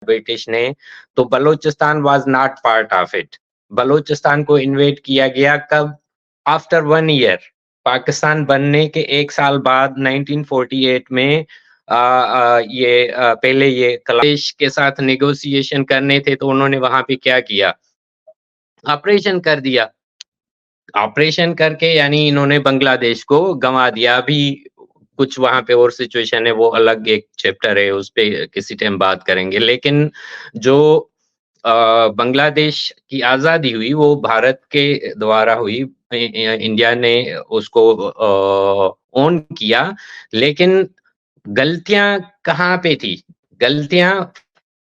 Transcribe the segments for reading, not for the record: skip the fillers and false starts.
British ने, तो Balochistan was not part of it. Balochistan को इन्वेड किया गया कब? आफ्टर 1 ईयर, पाकिस्तान बनने के 1 साल बाद 1948 में। पहले ये देश के साथ नेगोशिएशन करने थे, तो उन्होंने वहां पे क्या किया? ऑपरेशन कर दिया। ऑपरेशन करके यानी इन्होंने बांग्लादेश को गंवा दिया। अभी कुछ वहाँ पे और सिचुएशन है, वो अलग एक चैप्टर है, उस पे किसी टाइम बात करेंगे। लेकिन जो बांग्लादेश की आज़ादी हुई, वो भारत के द्वारा हुई। इंडिया ने उसको ओन किया, लेकिन गलतियाँ कहाँ पे थी? गलतियाँ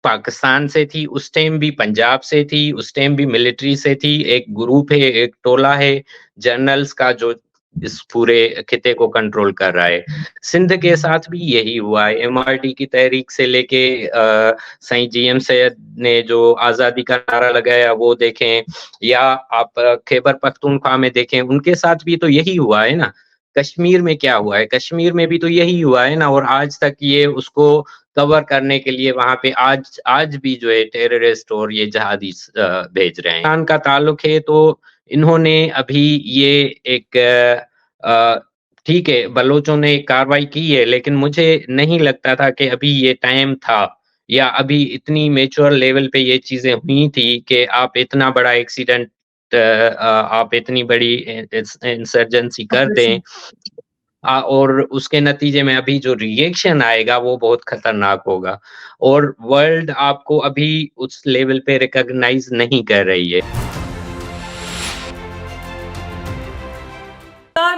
पाकिस्तान से थी, उस टाइम भी पंजाब से थी, उस टाइम भी मिलिट्री से थी। एक ग्रुप है, एक टोला है जनरल्स का, जो इस पूरे खिते को कंट्रोल कर रहा है। सिंध के साथ भी यही हुआ है। एमआरटी की तहरीक से लेके सईं जीएम सैयद ने जो आज़ादी का नारा लगाया, वो देखें, या आप खैबर पख्तूनख्वा में देखें, उनके साथ भी तो यही हुआ है ना। कश्मीर में क्या हुआ है? कश्मीर में भी तो यही हुआ है ना। और आज तक ये उसको कवर करने के लिए वहाँ पे आज आज भी जो है टेररिस्ट और ये जहादी भेज रहे हैं। पाकिस्तान का ताल्लुक है, तो इन्होंने अभी ये एक ठीक है, बलोचों ने कार्रवाई की है, लेकिन मुझे नहीं लगता था कि अभी ये टाइम था, या अभी इतनी मैच्योर लेवल पे ये चीज़ें हुई थी कि आप इतना बड़ा एक्सीडेंट, आप इतनी बड़ी इंसर्जेंसी कर दें। ऑपरेशन। और उसके नतीजे में अभी जो रिएक्शन आएगा वो बहुत खतरनाक होगा, और वर्ल्ड आपको अभी उस लेवल पे रिकॉग्नाइज नहीं कर रही है।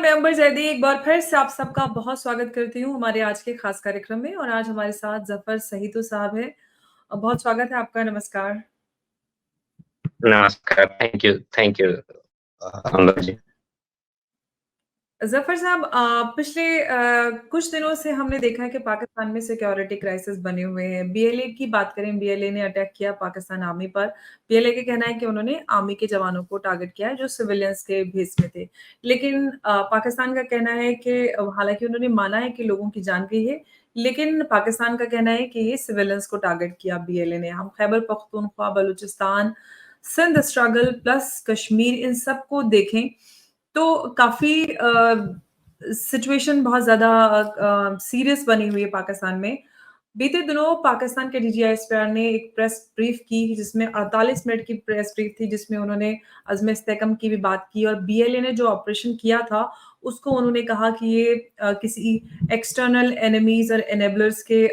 मैं अंबर जैदी एक बार फिर से आप सबका बहुत स्वागत करती हूँ हमारे आज के खास कार्यक्रम में। और आज हमारे साथ जफर सहीदू साहब है। बहुत स्वागत है आपका। नमस्कार। नमस्कार, थैंक यू अंबर जी। जफर साहब, पिछले कुछ दिनों से हमने देखा है कि पाकिस्तान में सिक्योरिटी क्राइसिस बने हुए हैं। बीएलए की बात करें, बीएलए ने अटैक किया पाकिस्तान आर्मी पर। बीएलए का कहना है कि उन्होंने आर्मी के जवानों को टारगेट किया है जो सिविलियंस के भेस में थे। लेकिन पाकिस्तान का कहना है कि हालांकि उन्होंने माना है कि लोगों की जान गई है, लेकिन पाकिस्तान का कहना है कि ये सिविलियंस को टारगेट किया बीएलए ने। हम खैबर पख्तूनख्वा, बलूचिस्तान, सिंध स्ट्रगल प्लस कश्मीर, इन सबको देखें तो काफी सिचुएशन बहुत ज्यादा सीरियस बनी हुई है पाकिस्तान में। बीते दिनों पाकिस्तान के डीजीआईएसपीआर ने एक प्रेस ब्रीफ की, जिसमें 48 मिनट की प्रेस ब्रीफ थी, जिसमें उन्होंने अज़्म इस्तेहकाम की भी बात की, और बीएलए ने जो ऑपरेशन किया था उसको उन्होंने कहा कि ये किसी एक्सटर्नल एनिमीज और एनेबलर्स के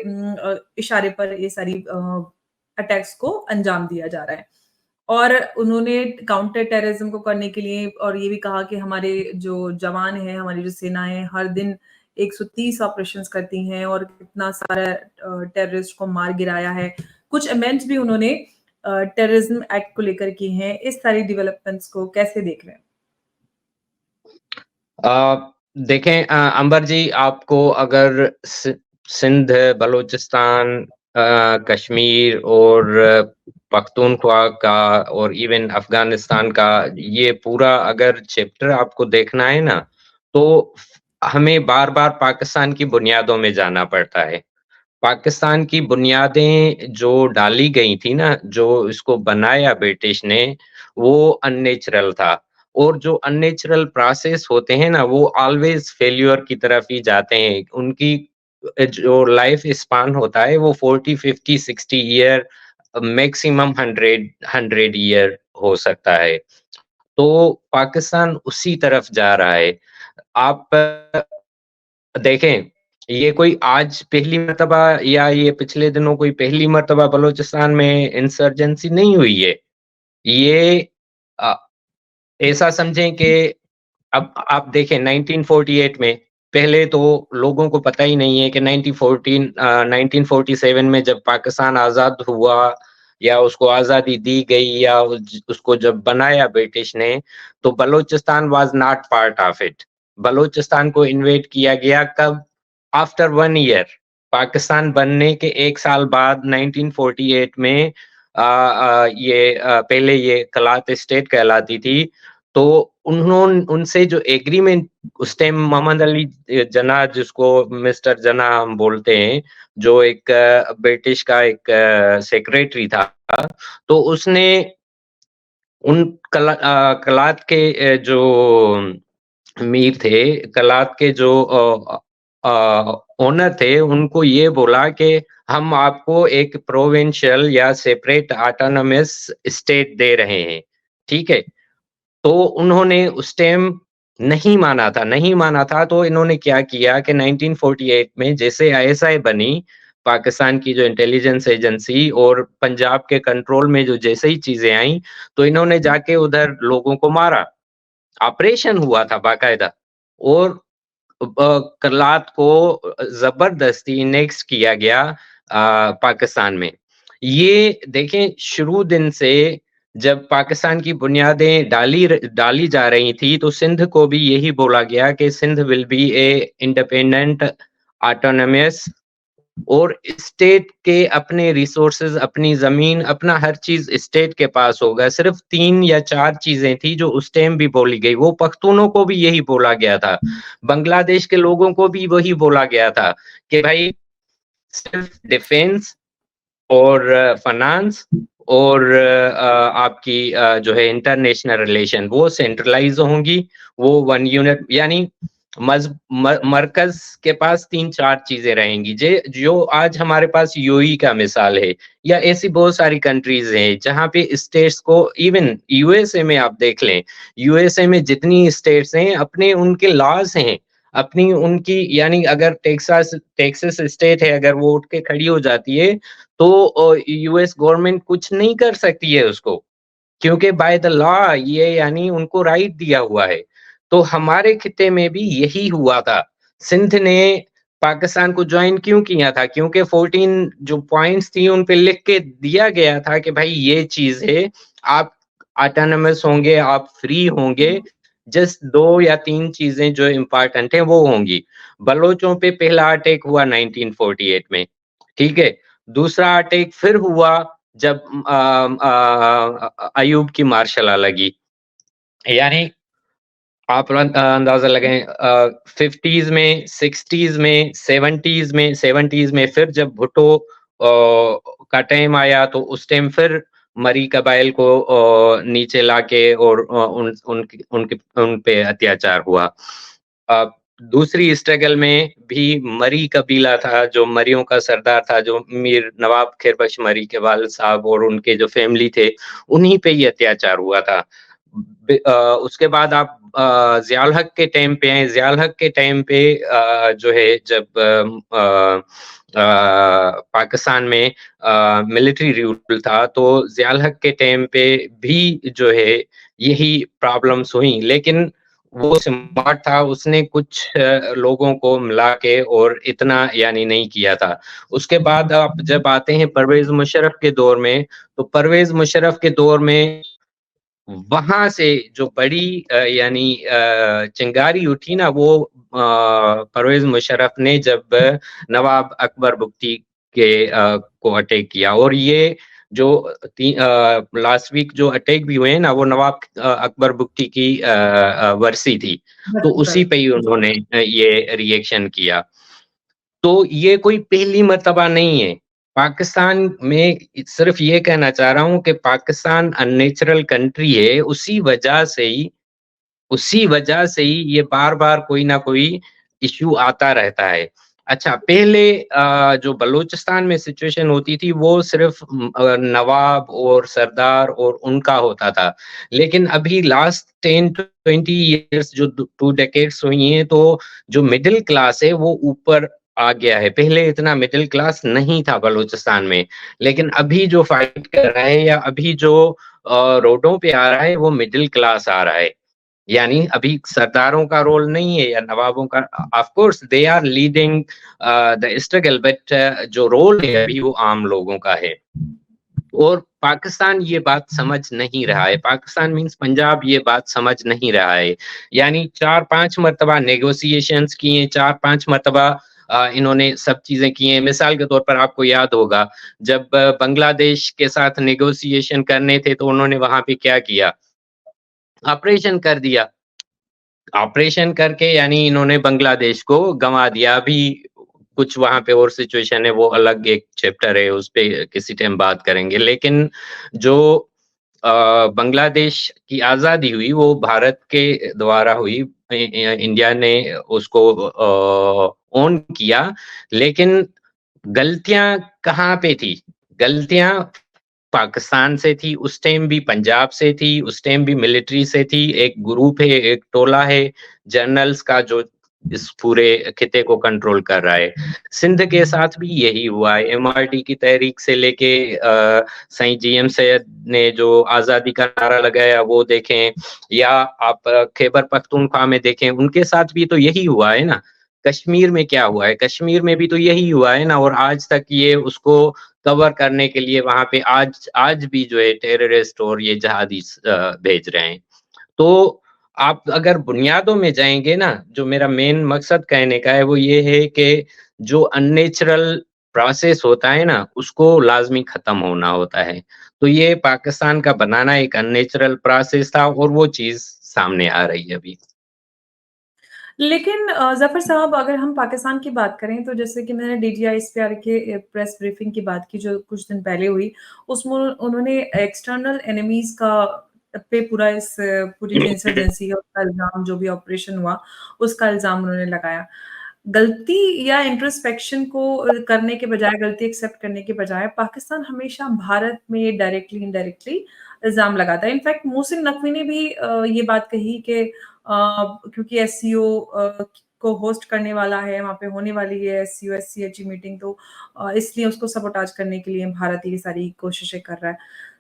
इशारे पर ये सारी अटैक्स को अंजाम दिया जा रहा है। और उन्होंने काउंटर टेररिज्म को करने के लिए और ये भी कहा कि हमारे जो जवान हैं, हमारी जो सेनाएं हर दिन 130 ऑपरेशंस करती हैं और कितना सारा टेररिस्ट को मार गिराया है। कुछ अमेंड्स भी उन्होंने टेररिज्म एक्ट को लेकर की हैं। इस सारी डेवलपमेंट्स को कैसे देख रहे हैं? देखें अंबर जी, आपको अगर सिंध, बलूचिस्तान, कश्मीर और पख्तूनख्वा का और इवन अफगानिस्तान का ये पूरा अगर चैप्टर आपको देखना है ना, तो हमें बार-बार पाकिस्तान की बुनियादों में जाना पड़ता है। पाकिस्तान की बुनियादें जो डाली गई थी ना, जो इसको बनाया ब्रिटिश ने, वो अननेचुरल था। और जो अननेचुरल प्रोसेस होते हैं ना, वो ऑलवेज़ फेल्योर की तरफ ही जाते हैं। उनकी जो लाइफ स्पान होता है, वो 40, 50, 60 ईयर, मैक्सिमम 100 ईयर हो सकता है। तो पाकिस्तान उसी तरफ जा रहा है। आप देखें, ये कोई आज पहली मर्तबा, या ये पिछले दिनों कोई पहली मर्तबा बलूचिस्तान में इंसर्जेंसी नहीं हुई है। ये अ, ऐसा समझें कि अब आप देखें 1948 में, पहले तो लोगों को पता ही नहीं है कि 1947 में जब पाकिस्तान आज़ाद हुआ, या उसको आज़ादी दी गई, या उसको जब बनाया ब्रिटिश ने, तो Balochistan was not part of it. Balochistan को इन्वेड किया गया कब? आफ्टर 1 ईयर, पाकिस्तान बनने के 1 साल बाद 1948 में। पहले ये कलात स्टेट कहलाती थी, तो उनसे जो एग्रीमेंट उस टाइम मोहम्मद अली जना, जिसको मिस्टर जना हम बोलते हैं, जो एक ब्रिटिश का एक सेक्रेटरी था, तो उसने उन कलात के जो मीर थे, कलात के जो ओनर थे, उनको ये बोला कि हम आपको एक प्रोविंशियल या सेपरेट ऑटोनोमस स्टेट दे रहे हैं, ठीक है? तो उन्होंने उस टाइम नहीं माना था, तो इन्होंने क्या किया कि 1948 में जैसे आईएसआई बनी, पाकिस्तान की जो इंटेलिजेंस एजेंसी, और पंजाब के कंट्रोल में जो जैसे ही चीज़ें आईं, तो इन्होंने जाके उधर लोगों को मारा। ऑपरेशन हुआ था बाकायदा, और कलात को ज़बरदस्ती नेक्स्ट किया गया पाकिस्तान में। ये देखें, शुरू दिन से जब पाकिस्तान की बुनियादें डाली जा रही थी, तो सिंध को भी यही बोला गया कि Sindh will be a independent autonomous, और स्टेट के अपने रिसोर्सेज, अपनी ज़मीन, अपना हर चीज़ स्टेट के पास होगा। सिर्फ़ 3 या 4 चीज़ें थी जो उस टाइम भी बोली गई, वो पख्तूनों को भी यही बोला गया था। बांग्लादेश के लोगों को भी वही बोला गया था कि भाई सिर्फ़ डिफेंस और फाइनेंस और आपकी जो है इंटरनेशनल रिलेशन, वो सेंट्रलाइज़ होंगी, वो वन यूनिट, यानी मरकज़ के पास 3-4 चीज़ें रहेंगी। जो आज हमारे पास यूएई का मिसाल है, या ऐसी बहुत सारी कंट्रीज़ हैं, जहाँ पे स्टेट्स को, इवन यूएसए में आप देख लें, यूएसए में जितनी स्टेट्स हैं, अपने उनके लॉज़ हैं, अपनी उनकी, यानी अगर टेक्सास स्टेट है, अगर वो उठ के खड़ी हो जाती है, तो यूएस गवर्नमेंट कुछ नहीं कर सकती है उसको। क्योंकि बाय द लॉ ये, यानी उनको राइट दिया हुआ है। तो हमारे खित्ते में भी यही हुआ था। सिंध ने पाकिस्तान को जॉइन क्यों किया था? क्योंकि 14 जो पॉइंट्स थी उन पे लिख के दिया गया था कि भाई ये चीज़ है, आप ऑटोनोमस होंगे, आप फ्री होंगे, जस्ट 2 या 3 चीज़ें जो इम्पोर्टेंट हैं वो होंगी। बलोचों पे पहला अटैक हुआ 1948 में, ठीक है? दूसरा अटैक फिर हुआ जब अयूब की मार्शल लॉ लगी। यानी आप अंदाज़ा लगाएँ, 50s में, 60s में, 70s में फिर जब भुट्टो का टाइम आया, तो उस टाइम फिर मरी कबाइल को नीचे लाके, और उन पे अत्याचार हुआ। अ, दूसरी स्ट्रगल में भी मरी कबीला था, जो मरियों का सरदार था, जो मीर नवाब खैरबख्श मरी के वालिद साहब और उनके जो फैमिली थे, उन्हीं पे ये अत्याचार हुआ था। उसके बाद आप ज़ियाउल हक के टाइम पे आएँ, ज़ियाउल हक के टाइम पे जो है, जब पाकिस्तान में मिलिट्री रूल था, तो ज़ियाउल हक के टाइम पे भी जो है यही प्रॉब्लम्स हुई, लेकिन वो स्मार्ट था, उसने कुछ लोगों को मिला के और इतना, यानी नहीं किया था। उसके बाद आप जब आते हैं परवेज़ मुशर्रफ के दौर में, तो परवेज़ मुशर्रफ के दौर में वहाँ से जो बड़ी यानी चिंगारी उठी ना, वो परवेज़ मुशर्रफ ने जब नवाब अकबर बुगटी को अटैक किया, और ये जो लास्ट वीक जो अटैक भी हुए हैं ना, वो नवाब अकबर बुगटी की बरसी थी। तो उसी पे ही उन्होंने ये रिएक्शन किया। तो ये कोई पहली मर्तबा नहीं है। पाकिस्तान में सिर्फ़ ये कहना चाह रहा हूँ कि पाकिस्तान अननेचुरल कंट्री है, उसी वजह से ही ये बार-बार कोई ना कोई इश्यू आता रहता है। अच्छा, पहले जो बलूचिस्तान में सिचुएशन होती थी, वो सिर्फ़ नवाब और सरदार और उनका होता था। लेकिन अभी लास्ट 10 टू 20 इयर्स, जो 2 डेकेड्स हुई हैं, तो जो मिडल क्लास है वो ऊपर आ गया है। पहले इतना मिडल क्लास नहीं था बलूचिस्तान में, लेकिन अभी जो फाइट कर रहा है, या अभी जो रोडों पे आ रहा है, वो मिडल क्लास आ रहा है। यानी अभी सरदारों का रोल नहीं है, या नवाबों का। Of course they are leading the struggle, but जो रोल है अभी वो आम लोगों का है। और पाकिस्तान ये बात समझ नहीं रहा है। पाकिस्तान मीन्स पंजाब ये बात समझ नहीं रहा है। यानी 4-5 मर्तबा नेगोशिएशंस किए, 4-5 मर्तबा इन्होंने सब चीज़ें की हैं। मिसाल के तौर पर आपको याद होगा, जब बांग्लादेश के साथ नेगोशिएशन करने थे, तो उन्होंने वहाँ पे क्या किया? ऑपरेशन कर दिया। ऑपरेशन करके यानी इन्होंने बांग्लादेश को गँवा दिया। अभी कुछ वहाँ पे और सिचुएशन है, वो अलग एक चैप्टर है, उस पे किसी टाइम बात करेंगे। लेकिन जो अ, बांग्लादेश की आज़ादी हुई, वो भारत के द्वारा हुई। इंडिया ने उसको ओन किया, लेकिन गलतियाँ कहाँ पे थी? गलतियाँ पाकिस्तान से थी, उस टाइम भी पंजाब से थी, उस टाइम भी मिलिट्री से थी। एक ग्रुप है, एक टोला है जनरल्स का जो इस पूरे खित्ते को कंट्रोल कर रहा है। सिंध के साथ भी यही हुआ है। एमआरटी की तहरीक से लेके सईद जीएम सैयद ने जो आज़ादी का नारा लगाया वो देखें, या आप खैबर पख्तूनख्वा में देखें, उनके साथ भी तो यही हुआ है ना। कश्मीर में क्या हुआ है? कश्मीर में भी तो यही हुआ है ना, और आज तक ये उसको कवर करने के लिए वहाँ पे आज आज भी जो है टेररिस्ट और ये जिहादी भेज रहे हैं। तो आप अगर बुनियादों में जाएँगे ना, जो मेरा मेन मकसद कहने का है वो ये है कि जो अननेचुरल प्रोसेस होता है ना, उसको लाज़मी ख़त्म होना होता है। तो ये पाकिस्तान का बनाना एक अननेचुरल प्रोसेस था, और वो चीज़ सामने आ रही है अभी। लेकिन ज़फ़र साहब, अगर हम पाकिस्तान की बात करें तो जैसे कि मैंने डीजीआईएसपीआर के प्रेस ब्रीफिंग की बात की जो कुछ दिन पहले हुई, उसमें उन्होंने एक्सटर्नल एनिमीज़ का पे पूरा पूरी जो इंसर्जेंसी है उसका इल्ज़ाम, जो भी ऑपरेशन हुआ, उसका इल्ज़ाम उन्होंने लगाया। गलती या इंट्रोस्पेक्शन को करने के बजाय, गलती एक्सेप्ट करने के बजाय पाकिस्तान हमेशा भारत में डायरेक्टली इनडायरेक्टली इल्ज़ाम लगाता है। इनफैक्ट मोहसिन नकवी ने भी ये बात कही कि क्योंकि एससीओ को होस्ट करने वाला है, वहाँ पे होने वाली है एससीओ एससीएच मीटिंग, तो इसलिए उसको सबोटाज करने के लिए भारत ये सारी कोशिशें कर रहा है।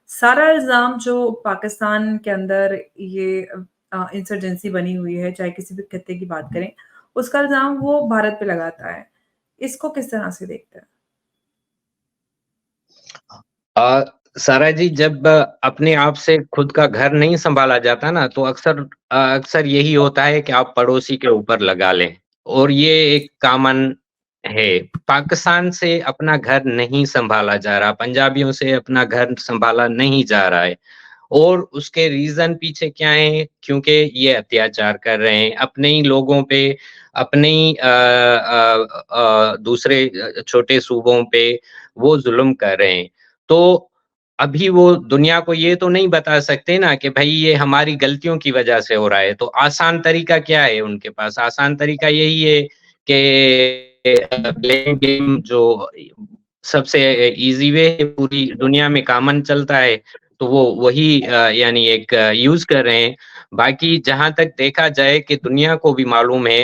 सारा इल्ज़ाम जो पाकिस्तान के अंदर ये इंसर्जेंसी बनी हुई है, चाहे किसी भी खित्ते की बात करें, उसका इल्ज़ाम वो भारत पे लगाता है। इसको किस तरह से देखते हैं? अ, सारा जी, जब अपने आप से खुद का घर नहीं सँभाला जाता ना, तो अक्सर यही होता है कि आप पड़ोसी के ऊपर लगा लें, और ये एक कॉमन है। पाकिस्तान से अपना घर नहीं सँभाला जा रहा, पंजाबियों से अपना घर सँभाला नहीं जा रहा है। और उसके रीज़न पीछे क्या हैं? क्योंकि ये अत्याचार कर रहे हैं, अपने ही लोगों पे, अपने ही दूसरे छोटे सूबों पे वो ज़ुल्म कर रहे हैं। तो अभी वो दुनिया को ये तो नहीं बता सकते ना कि भई ये हमारी गलतियों की वजह से हो रहा है। तो आसान तरीका क्या है उनके पास? आसान तरीका यही है कि ब्लेम गेम, जो सबसे ईज़ी वे है, पूरी दुनिया में कॉमन चलता है, तो वो वही यानी एक यूज़ कर रहे हैं। बाकी जहाँ तक देखा जाए कि दुनिया को भी मालूम है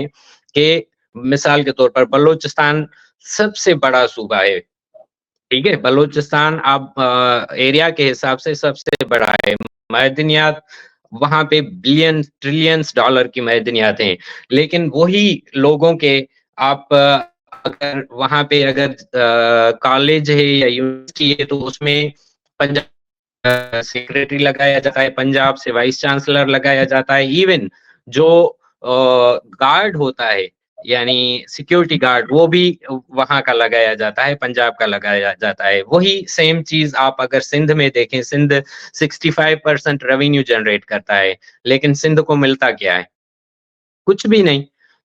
कि मिसाल के तौर पर बलूचिस्तान सबसे बड़ा सूबा है, ठीक है? बलूचिस्तान आप एरिया के हिसाब से सबसे बड़ा है। मअदनियात वहाँ पे बिलियंस, ट्रिलियंस डॉलर की मअदनियात हैं। लेकिन वही लोगों के आप अगर वहाँ पे अगर कॉलेज है या यूनिवर्सिटी है, तो उसमें पंजाब सेक्रेटरी लगाया जाता है, पंजाब से वाइस चांसलर लगाया जाता है। इवन जो गार्ड होता है, यानी सिक्योरिटी गार्ड, वो भी वहाँ का लगाया जाता है, पंजाब का लगाया जाता है। वही सेम चीज़ आप अगर सिंध में देखें, सिंध 65% रेवेन्यू जनरेट करता है, लेकिन सिंध को मिलता क्या है? कुछ भी नहीं।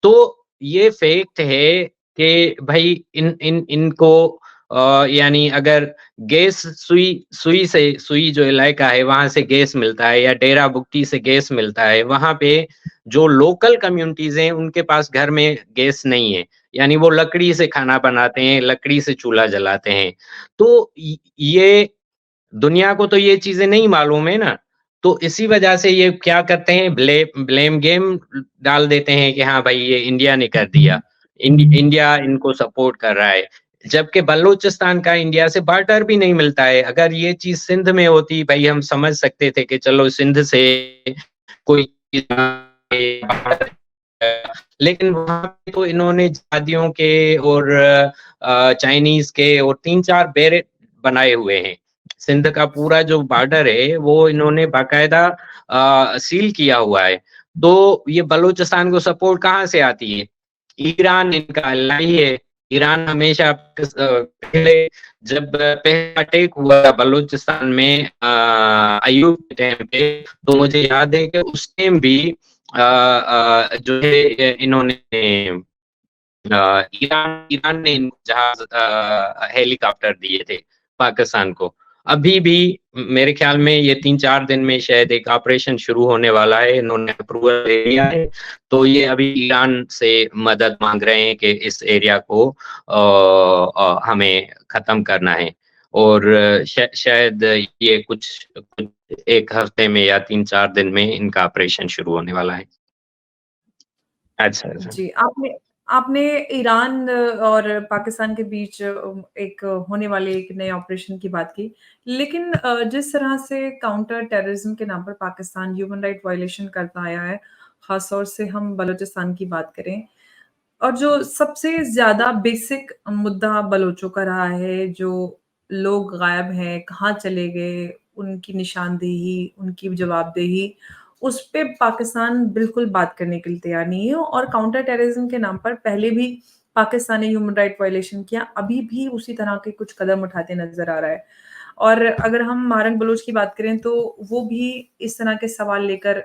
तो ये फैक्ट है कि भई इन इन इनको यानी अगर गैस सुई सुई से सुई जो इलाका है वहाँ से गैस मिलता है, या डेरा बुगटी से गैस मिलता है, वहाँ पे जो लोकल कम्युनिटीज़ हैं उनके पास घर में गैस नहीं है। यानी वो लकड़ी से खाना बनाते हैं, लकड़ी से चूल्हा जलाते हैं। तो ये दुनिया को तो ये चीज़ें नहीं मालूम है ना, तो इसी वजह से ये क्या करते हैं, ब्लेम गेम डाल देते हैं कि हाँ भाई ये इंडिया ने कर दिया। इंडिया इनको सपोर्ट कर रहा है। जबकि बलूचिस्तान का इंडिया से बार्टर भी नहीं मिलता है। अगर ये चीज़ सिंध में होती, भई हम समझ सकते थे कि चलो सिंध से कोई लेकिन वहाँ पे तो इन्होंने जिहादियों के और चाइनीज़ के और 3-4 बैरक बनाए हुए हैं। सिंध का पूरा जो बॉर्डर है वो इन्होंने बाकायदा सील किया हुआ है। तो ये बलूचिस्तान को सपोर्ट कहाँ से आती है? ईरान इनका अलाई है। ईरान हमेशा पहले जब पहला अटैक हुआ था बलूचिस्तान में अय्यूब के टाइम पे, तो मुझे याद है कि उस टाइम भी जो है इन्होंने ईरान ईरान ने इनको जहाज हेलीकॉप्टर दिए थे पाकिस्तान को। अभी भी मेरे ख्याल में ये 3-4 दिन में शायद एक ऑपरेशन शुरू होने वाला है, इन्होंने अप्रूवल ले लिया है, तो ये अभी ईरान से मदद माँग रहे हैं कि इस एरिया को हमें ख़त्म करना है और शायद ये कुछ 1 हफ्ते में या 3-4 दिन में इनका ऑपरेशन शुरू होने वाला है। अच्छा, अच्छा। जी, आपने आपने ईरान और पाकिस्तान के बीच एक होने वाले एक नए ऑपरेशन की बात की। लेकिन जिस तरह से काउंटर टेररिज़्म के नाम पर पाकिस्तान ह्यूमन राइट वायलेशन करता आया है, ख़ास तौर से हम बलूचिस्तान की बात करें और जो सबसे ज़्यादा बेसिक मुद्दा बलोचों का रहा है, जो लोग गायब हैं, कहाँ चले गए, उनकी निशानदेही, उनकी जवाबदेही, उस पे पाकिस्तान बिल्कुल बात करने के लिए तैयार नहीं है और काउंटर टेररिज़्म के नाम पर पहले भी पाकिस्तान ने ह्यूमन राइट वायलेशन किया, अभी भी उसी तरह के कुछ कदम उठाते नज़र आ रहा है। और अगर हम मारंग बलूच की बात करें तो वो भी इस तरह के सवाल लेकर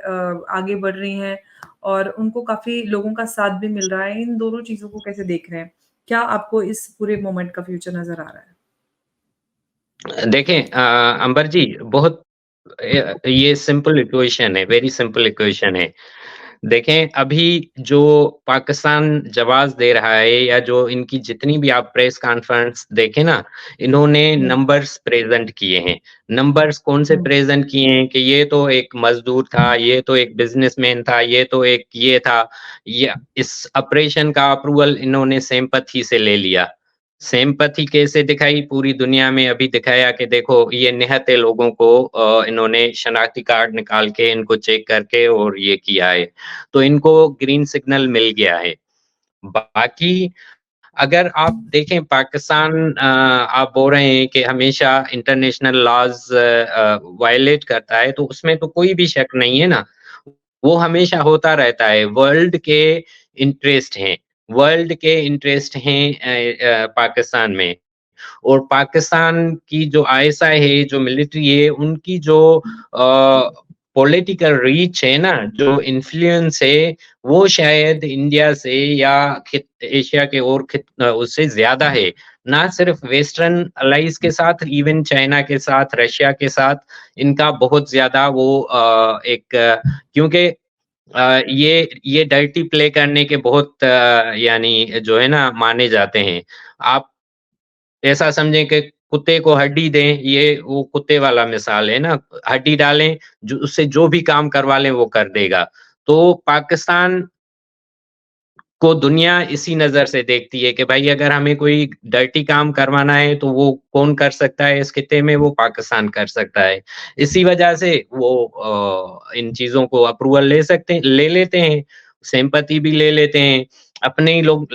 आगे बढ़ रही हैं और उनको काफ़ी लोगों का साथ भी मिल रहा है। इन दोनों चीज़ों को कैसे देख रहे हैं? क्या आपको इस पूरे मोमेंट का फ्यूचर नज़र आ रहा है? देखें अंबर जी बहुत ये सिंपल इक्वेशन है, वेरी सिंपल इक्वेशन है। देखें अभी जो पाकिस्तान जवाब दे रहा है या जो इनकी जितनी भी आप प्रेस कॉन्फ्रेंस देखें ना, इन्होंने हुँ, नंबर्स प्रेज़ेंट किए हैं। नंबर्स कौन से हुँ, प्रेज़ेंट किए हैं कि ये तो एक मज़दूर था, ये तो एक बिज़नेसमैन था, ये तो एक ये था। ये इस ऑपरेशन का अप्रूवल इन्होंने सिम्पैथी से ले लिया। सिम्पैथी कैसे दिखाई पूरी दुनिया में अभी दिखाया कि देखो ये निहत्थे लोगों को इन्होंने शनाख्ती कार्ड निकाल के इनको चेक करके और ये किया है। तो इनको ग्रीन सिग्नल मिल गया है। बाकी अगर आप देखें पाकिस्तान आप बोल रहे हैं कि हमेशा इंटरनेशनल लॉज़ वायलेट करता है, तो उसमें तो कोई भी शक नहीं है ना। वो हमेशा होता रहता है, वर्ल्ड के इंटरेस्ट हैं पाकिस्तान में। और पाकिस्तान की जो आईएसआई है, जो मिलिट्री है, उनकी जो पॉलिटिकल रीच है ना, जो इन्फ्लुएंस है, वो शायद इंडिया से या एशिया के और उससे ज़्यादा है। ना सिर्फ वेस्टर्न अलाइज़ के साथ, इवन चाइना के साथ, रशिया के साथ, इनका बहुत ज़्यादा वो क्योंकि ये डर्टी प्ले करने के बहुत यानी जो है ना माने जाते हैं। आप ऐसा समझें कि कुत्ते को हड्डी दें, ये वो कुत्ते वाला मिसाल है ना, हड्डी डालें, जो उससे जो भी काम करवा लें वो कर देगा। तो पाकिस्तान को दुनिया इसी नज़र से देखती है कि भाई अगर हमें कोई डर्टी काम करवाना है तो वो कौन कर सकता है इस खित्ते में, वो पाकिस्तान कर सकता है। इसी वजह से वो इन चीज़ों को अप्रूवल ले लेते हैं, सिम्पैथी भी ले लेते हैं। अपने ही लोग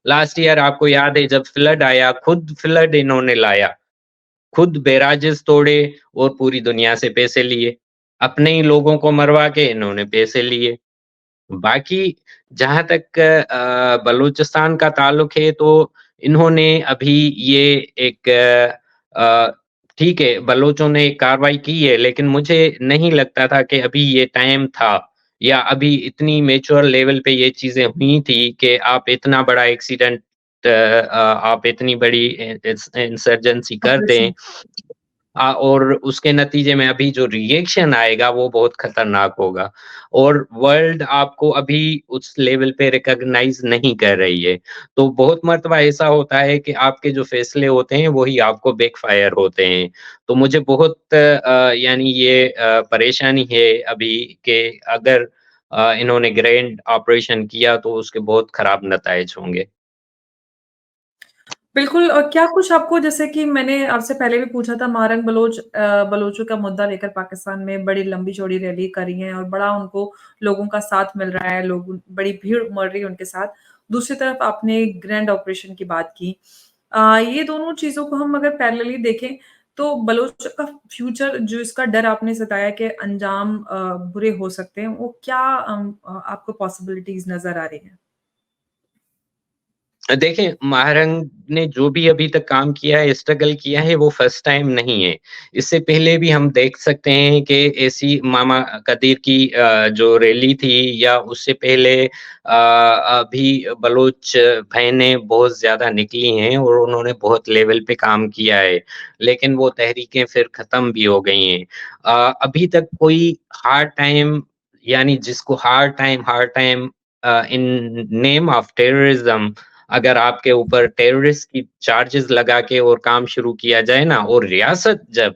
लास्ट ईयर आपको याद है जब फ्लड आया, खुद फ्लड इन्होंने लाया, खुद बैराजेस तोड़े और पूरी दुनिया से पैसे लिए। अपने ही लोगों को मरवा के इन्होंने पैसे लिए। बाकी जहाँ तक बलूचिस्तान का ताल्लुक है तो इन्होंने अभी ये एक ठीक है, बलोचों ने कार्रवाई की है, लेकिन मुझे नहीं लगता था कि अभी ये टाइम था या अभी इतनी मैच्योर लेवल पे ये चीज़ें हुई थी कि आप इतना बड़ा एक्सीडेंट आप इतनी बड़ी इंसर्जेंसी कर दें ऑपरेशन और उसके नतीजे में अभी जो रिएक्शन आएगा वो बहुत खतरनाक होगा और वर्ल्ड आपको अभी उस लेवल पे रिकॉग्नाइज़ नहीं कर रही है। तो बहुत मर्तबा ऐसा होता है कि आपके जो फैसले होते हैं वही आपको बैकफ़ायर होते हैं। तो मुझे बहुत यानी ये परेशानी है अभी कि अगर इन्होंने ग्रैंड ऑपरेशन किया तो उसके बहुत खराब नताइज होंगे। बिल्कुल क्या कुछ आपको जैसे कि मैंने आपसे पहले भी पूछा था मारंग बलोचों का मुद्दा लेकर पाकिस्तान में बड़ी लंबी-चौड़ी रैली करी है और बड़ा उनको लोगों का साथ मिल रहा है, लोग बड़ी भीड़ उमड़ रही है उनके साथ। दूसरी तरफ आपने ग्रैंड ऑपरेशन की बात की। ये दोनों चीज़ों को हम अगर पैरेलली देखें, तो बलोच का फ्यूचर जो इसका डर आपने सताया कि अंजाम बुरे हो सकते हैं, वो क्या आपको पॉसिबिलिटीज़ नज़र आ रही हैं? देखिए, महारंग ने जो भी अभी तक काम किया है, स्ट्रगल किया है, वो फर्स्ट टाइम नहीं है। इससे पहले भी हम देख सकते हैं कि ऐसी मामा कदीर की जो रैली थी या उससे पहले अभी बलूच बहनें बहुत ज़्यादा निकली हैं और उन्होंने बहुत लेवल पे काम किया है, लेकिन वो तहरीकें फिर ख़त्म भी हो गई हैं। अभी तक कोई हार्ड टाइम यानी जिसको hard time in name of terrorism अगर आपके ऊपर टेररिस्ट की चार्जेस लगा के और काम शुरू किया जाए ना और रियासत जब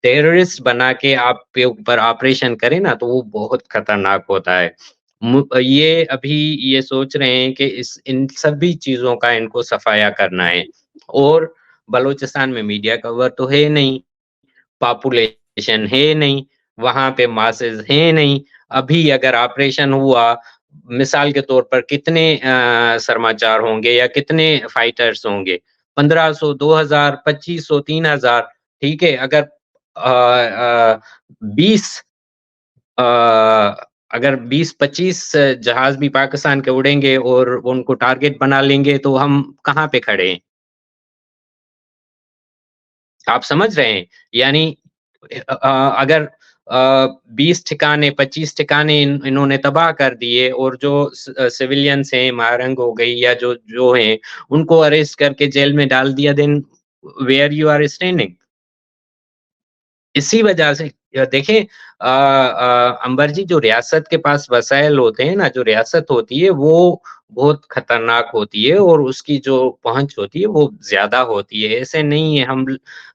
टेररिस्ट बना के आपके ऊपर ऑपरेशन करे ना, तो वो बहुत खतरनाक होता है। ये अभी ये सोच रहे हैं कि इस इन सभी चीज़ों का इनको सफाया करना है और बलूचिस्तान में मीडिया कवर तो है नहीं, पॉपुलेशन है नहीं, वहाँ पे मासेज़ हैं नहीं। अभी अगर ऑपरेशन हुआ, मिसाल के तौर पर कितने समाचार होंगे या कितने फाइटर्स होंगे? 1500, 2000, 2500, 3000 ठीक है? अगर 20 अ, अगर 20-25 जहाज़ भी पाकिस्तान के उड़ेंगे और उनको टारगेट बना लेंगे, तो हम कहाँ पे खड़े हैं? आप समझ रहे हैं? यानी अगर 20 ठिकाने, 25 ठिकाने इन्होंने तबाह कर दिए और जो सिविलियंस हैं, महारंग हो गई या जो जो हैं, उनको अरेस्ट करके जेल में डाल दिया then where you are standing? इसी वजह से देखें अंबर जी जो रियासत के पास वसाइल होते हैं ना, जो रियासत होती है वो बहुत खतरनाक होती है और उसकी जो पहुँच होती है वो ज़्यादा होती है। ऐसे नहीं है हम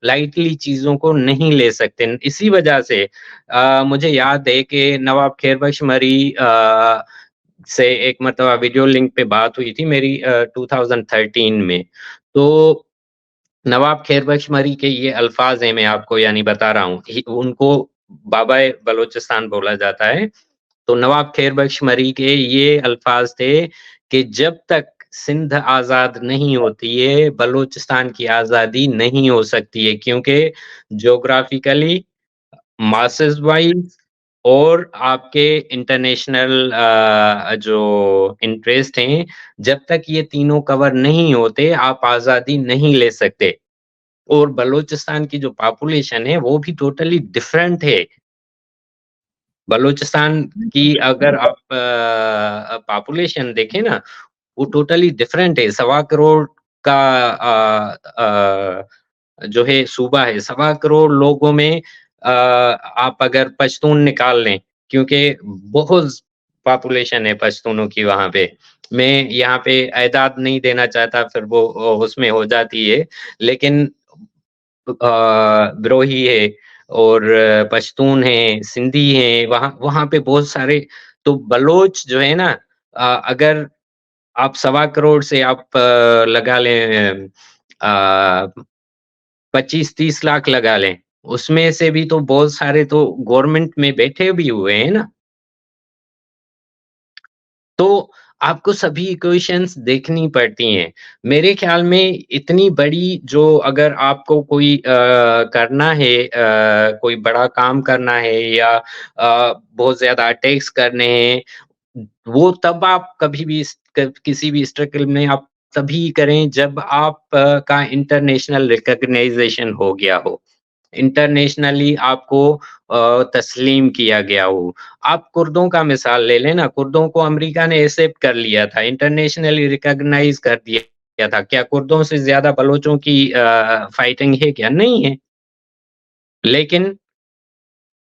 लाइटली चीज़ों को नहीं ले सकते। इसी वजह से मुझे याद है कि नवाब खैरबख्श मरी से एक मर्तबा वीडियो लिंक पे बात हुई थी मेरी 2013 में। तो नवाब खैरबख्श मरी के ये अल्फ़ाज़ हैं मैं आपको यानी बता रहा हूँ। उनको बाबाए बलूचिस्तान बोला जाता है। तो नवाब खैरबख्श मरी के ये अल्फ़ाज़ थे कि जब तक सिंध आज़ाद नहीं होती है, बलूचिस्तान की आज़ादी नहीं हो सकती है क्योंकि ज्योग्राफ़िकली, मासेस वाइज़ और आपके इंटरनेशनल जो इंटरेस्ट हैं, जब तक ये तीनों कवर नहीं होते, आप आज़ादी नहीं ले सकते। और बलूचिस्तान की जो पॉपुलेशन है, वो भी टोटली डिफरेंट है। बलूचिस्तान की अगर आप पॉपुलेशन देखें ना, वो टोटली डिफरेंट है। सवा करोड़ का जो है सूबा है, सवा करोड़ लोगों में आप अगर पश्तून निकाल लें, क्योंकि बहुत पॉपुलेशन है पश्तूनों की वहाँ पे। मैं यहाँ पे एदाद नहीं देना चाहता, फिर वो उसमें हो जाती है। लेकिन बिरोही है और पश्तून है, सिंधी हैं, वहाँ वहाँ पे बहुत सारे तो बलोच जो है ना अगर आप सवा करोड़ से आप लगा लें 25-30 लाख लगा लें, उसमें से भी तो बहुत सारे तो गवर्नमेंट में बैठे भी हुए हैं ना। तो आपको सभी इक्वेशंस देखनी पड़ती हैं। मेरे ख़्याल में इतनी बड़ी जो अगर आपको कोई करना है कोई बड़ा काम करना है या बहुत ज़्यादा अटैक्स करने हैं, वो तब आप कभी भी इस क किसी भी स्ट्रगल में आप तभी करें जब आप का इंटरनेशनल रिकॉग्नाइज़ेशन हो गया हो। इंटरनेशनली आपको तस्लीम किया गया हो। आप कुर्दों का मिसाल ले लें ना, कुर्दों को अमेरिका ने एक्सेप्ट कर लिया था, इंटरनेशनली रिकॉग्नाइज़ कर दिया था। क्या कुर्दों से ज़्यादा बलोचों की फाइटिंग है क्या? नहीं है। लेकिन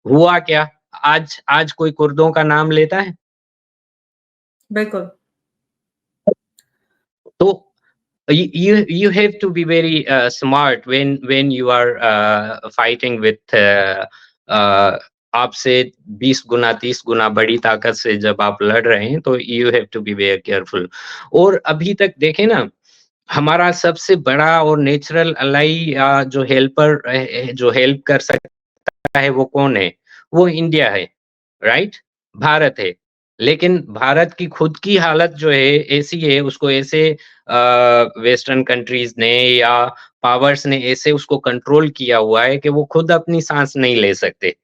हुआ क्या? आज आज कोई कुर्दों का नाम लेता है? बिल्कुल। तो you have to be very smart when you are fighting with uh, आपसे 20 गुना 30 गुना बड़ी ताकत से जब आप लड़ रहे हैं तो you have to be very careful और अभी तक देखें ना हमारा सबसे बड़ा और नेचुरल अलाई जो हेल्पर जो हेल्प कर सकता है वो कौन है? वो इंडिया है, राइट? भारत है। लेकिन भारत की खुद की हालत जो है ऐसी है उसको ऐसे वेस्टर्न कंट्रीज़ ने या पावर्स ने ऐसे उसको कंट्रोल किया हुआ है कि वो खुद अपनी साँस नहीं ले सकते।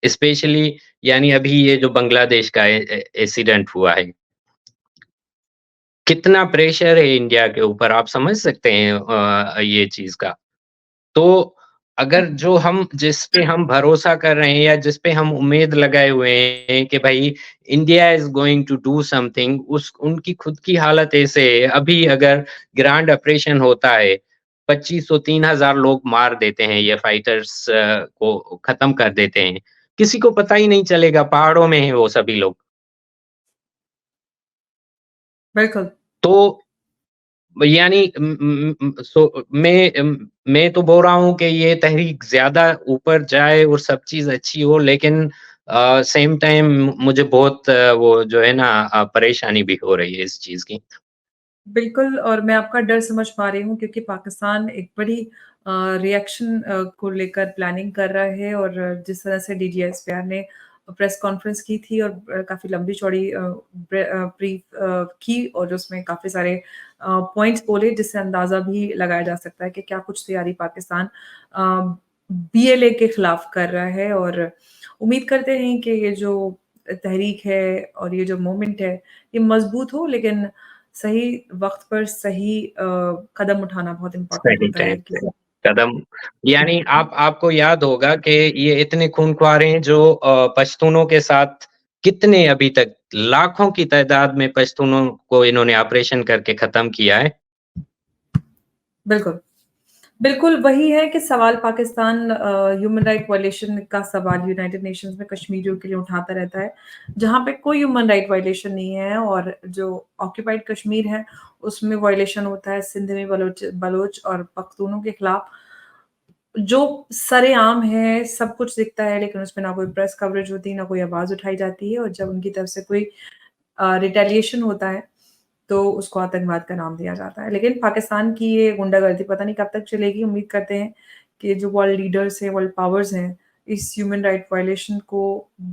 स्पेशली यानी अभी ये जो बांग्लादेश का इंसिडेंट हुआ है। कितना प्रेशर है इंडिया के ऊपर, आप समझ सकते हैं ये चीज़ का। तो अगर जो हम जिस पे हम भरोसा कर रहे हैं या जिस पे हम उम्मीद लगाए हुए हैं कि भाई India is going to do something, उस उनकी खुद की हालत ऐसे है, अभी अगर ग्रांड ऑपरेशन होता है, 2500-3000 लोग मार देते हैं ये फाइटर्स को खत्म कर देते हैं। किसी को पता ही नहीं चलेगा, पहाड़ों में हैं वो सभी लोग। बिल्कुल। तो यानी मैं तो बोल रहा हूँ कि ये तहरीक ज़्यादा ऊपर जाए और सब चीज़ अच्छी हो, लेकिन सेम टाइम मुझे बहुत वो जो है ना परेशानी भी हो रही है इस चीज़ की। बिल्कुल और मैं आपका डर समझ पा रही हूँ क्योंकि पाकिस्तान एक बड़ी रिएक्शन को लेकर प्लानिंग कर रहा है और जिस तरह से डीजीएसपीआर ने प्रेस कॉन्फ्रेंस की थी और काफ़ी लंबी-चौड़ी ब्रीफ की और उसमें काफ़ी सारे पॉइंट्स बोले जिससे अंदाज़ा भी लगाया जा सकता है कि क्या कुछ तैयारी पाकिस्तान बीएलए के खिलाफ कर रहा है और उम्मीद करते हैं कि ये जो तहरीक है और ये जो मूवमेंट है, ये मज़बूत हो लेकिन सही वक़्त पर सही कदम उठाना बहुत इम्पोर्टेंट सही होता टाइम है पे कि कदम यानी आपको याद होगा कि ये इतने खूंखार हैं जो पश्तूनों के साथ कितने अभी तक लाखों की तादाद में पश्तूनों को इन्होंने ऑपरेशन करके खत्म किया है। बिल्कुल। बिल्कुल, वही है कि सवाल पाकिस्तान ह्यूमन राइट वायलेशन का सवाल यूनाइटेड नेशंस में कश्मीरियों के लिए उठाता रहता है, जहाँ पे कोई ह्यूमन राइट वायलेशन नहीं है और जो ऑक्यूपाइड कश्मीर है, उसमें वायलेशन होता है सिंध में बलोच और पख्तूनों के खिलाफ। जो सरेआम है, सब कुछ दिखता है लेकिन उसमें ना कोई प्रेस कवरेज होती है, ना कोई आवाज़ उठाई जाती है और जब उनकी तरफ से कोई रिटेलिएशन होता है, तो उसको आतंकवाद का नाम दिया जाता है। लेकिन पाकिस्तान की ये गुंडागर्दी पता नहीं कब तक चलेगी, उम्मीद करते हैं कि जो वर्ल्ड लीडर्स हैं, वर्ल्ड पावर्स हैं, इस ह्यूमन राइट वायलेशन को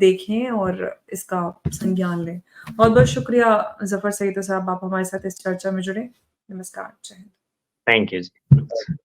देखें और इसका संज्ञान लें। बहुत-बहुत शुक्रिया ज़फ़र सईद साहब, आप हमारे साथ इस चर्चा में जुड़े। नमस्कार, जय हिंद। Thank you ji.